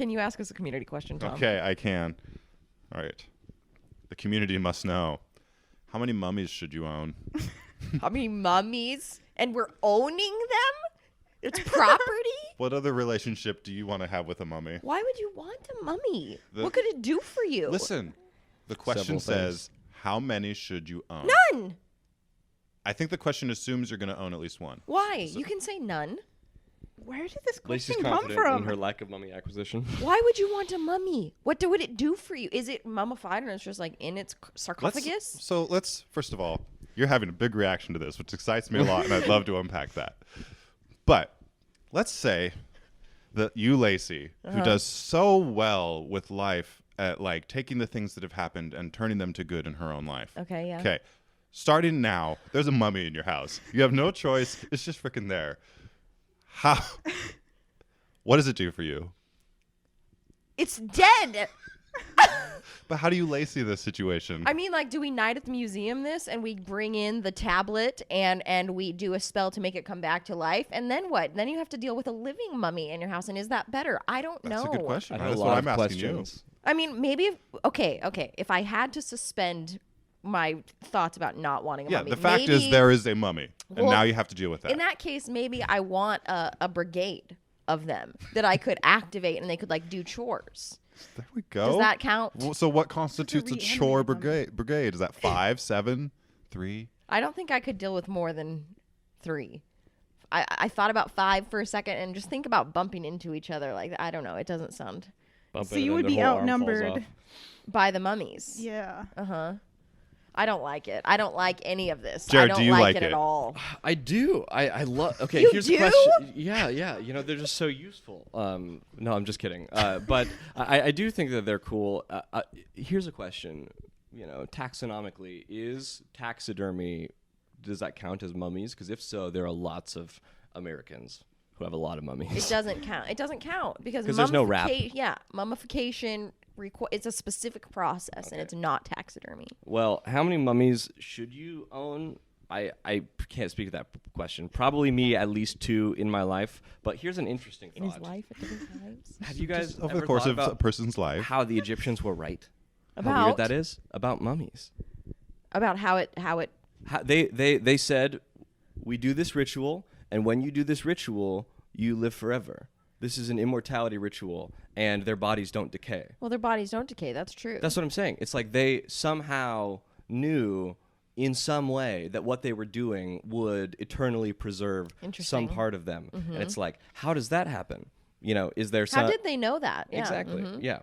Can you ask us a community question, Tom? Okay, I can. All right. The community must know. How many mummies should you own? How many mummies? And we're owning them? It's property? What other relationship do you want to have with a mummy? Why would you want a mummy? What could it do for you? Listen, the question says, how many should you own? None. I think the question assumes you're going to own at least one. Why? You can say none. Where did this Lacey's question come confident from? in her lack of mummy acquisition. Why would you want a mummy? What would it do for you? Is it mummified and it's just like in its sarcophagus? Let's first of all, you're having a big reaction to this, which excites me a lot, and I'd love to unpack that. But let's say that you, Lacey, who does so well with life at like taking the things that have happened and turning them to good in her own life. Okay, yeah. Okay. Starting now, there's a mummy in your house. You have no choice. It's just freaking there. How? What does it do for you? It's dead. But how do you Lacey this situation? I mean, like, do we night at the museum this and we bring in the tablet and we do a spell to make it come back to life? And then what? Then you have to deal with a living mummy in your house. And is that better? I don't know. That's a good question. I have That's a what lot I'm of asking you. questions. I mean, maybe if I had to suspend my thoughts about not wanting a mummy. The fact is there is a mummy, and now you have to deal with that. In that case, maybe I want a brigade of them that I could activate and they could like do chores. There we go. Does that count? Well, so what constitutes a chore reanimate brigade? Is that 5, 7, 3? I don't think I could deal with more than 3. I thought about 5 for a second and just think about bumping into each other. Like, I don't know. It doesn't sound So you would be outnumbered. by the mummies. Yeah. Uh-huh. I don't like it. I don't like any of this. Jared, I don't do you like it it? at all. I do. I love. Okay, You here's do? the question. Yeah. You know, they're just so useful. No, I'm just kidding. But I do think that they're cool. Here's a question. You know, taxonomically, is taxidermy, does that count as mummies? Because if so, there are lots of Americans who have a lot of mummies. It doesn't count. It doesn't count because there's no wrap. Yeah, mummification. It's a specific process and it's not taxidermy. Well, how many mummies should you own? I can't speak to that question. Probably me, at least 2 in my life. But here's an interesting thought. In his life at different times. Have you guys Over ever the course thought of a about person's life. how the Egyptians were right? How About? weird that is? About mummies. About how it They said, we do this ritual, and when you do this ritual, you live forever. This is an immortality ritual, and their bodies don't decay. well, their bodies don't decay. That's true. That's what I'm saying. It's like they somehow knew in some way that what they were doing would eternally preserve some Interesting. part of them. And it's like, how does that happen? You know, is there how some... did they know that? Yeah. Exactly, Mhm. yeah.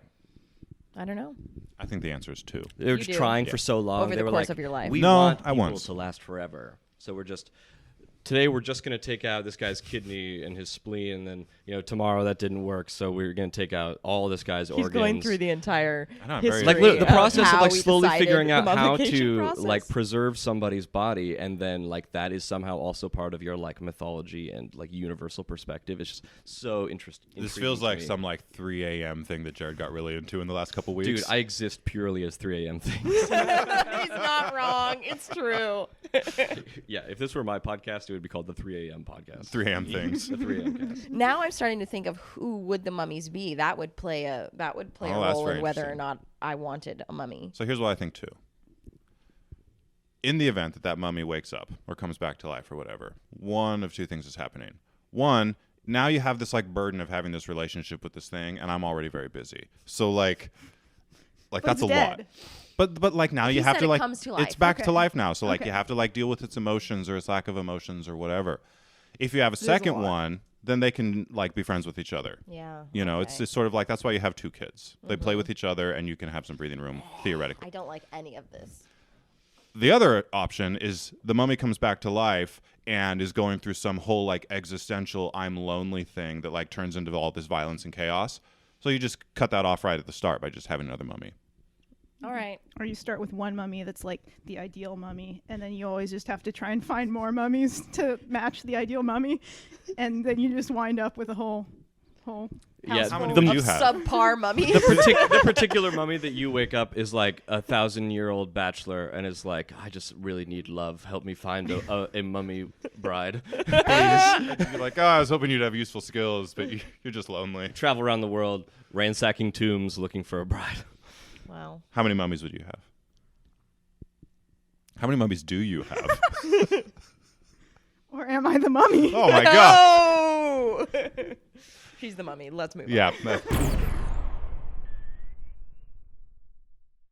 I don't know. I think the answer is 2. They were You just do. trying for so long. Over they the were course like, of your life. we No, want I people once. to last forever. So today we're just going to take out this guy's kidney and his spleen, and then, you know, tomorrow that didn't work, so we're going to take out all this guy's organs. He's going through the entire I know, I'm very- history. like the process of how like we slowly decided figuring the out how mummification to process. like preserve somebody's body, and then like that is somehow also part of your like mythology and like universal perspective. It's just so interesting. This feels like some like 3 a.m. thing that Jared got really into in the last couple weeks. Dude, I exist purely as 3 a.m. things. He's not wrong. It's true. Yeah, if this were my podcast, it would be called the 3 a.m. podcast. 3 a.m. things. The 3 a.m. cast. Now I'm starting to think of who would the mummies be. That would play a Oh, that's role very in whether or interesting. not I wanted a mummy. So here's what I think too. In the event that mummy wakes up or comes back to life or whatever, one of 2 things is happening. One, now you have this like burden of having this relationship with this thing, and I'm already very busy. So like that's a it's lot. dead. But like now He you have said to it like comes to it's life. back to Okay. life now. So like Okay. you have to like deal with its emotions or its lack of emotions or whatever. If you have a a second lot. one, then they can like be friends with each other. Yeah. You know, okay. it's sort of like that's why you have 2 kids. They play with each other, and you can have some breathing room theoretically. I don't like any of this. The other option is the mummy comes back to life and is going through some whole like existential I'm lonely thing that like turns into all this violence and chaos. So you just cut that off right at the start by just having another mummy. All right. Or you start with one mummy that's like the ideal mummy, and then you always just have to try and find more mummies to match the ideal mummy, and then you just wind up with a whole Oh, Yeah, How many the, would you have? Subpar mummy. the particular mummy that you wake up is like 1,000-year-old bachelor and is like, I just really need love. Help me find a mummy bride, please. You're like, oh, I was hoping you'd have useful skills, but you're just lonely. Travel around the world, ransacking tombs, looking for a bride. Wow. How many mummies would you have? How many mummies do you have? or am I the mummy? Oh my god. Oh! She's the mummy. Let's move on. Yeah.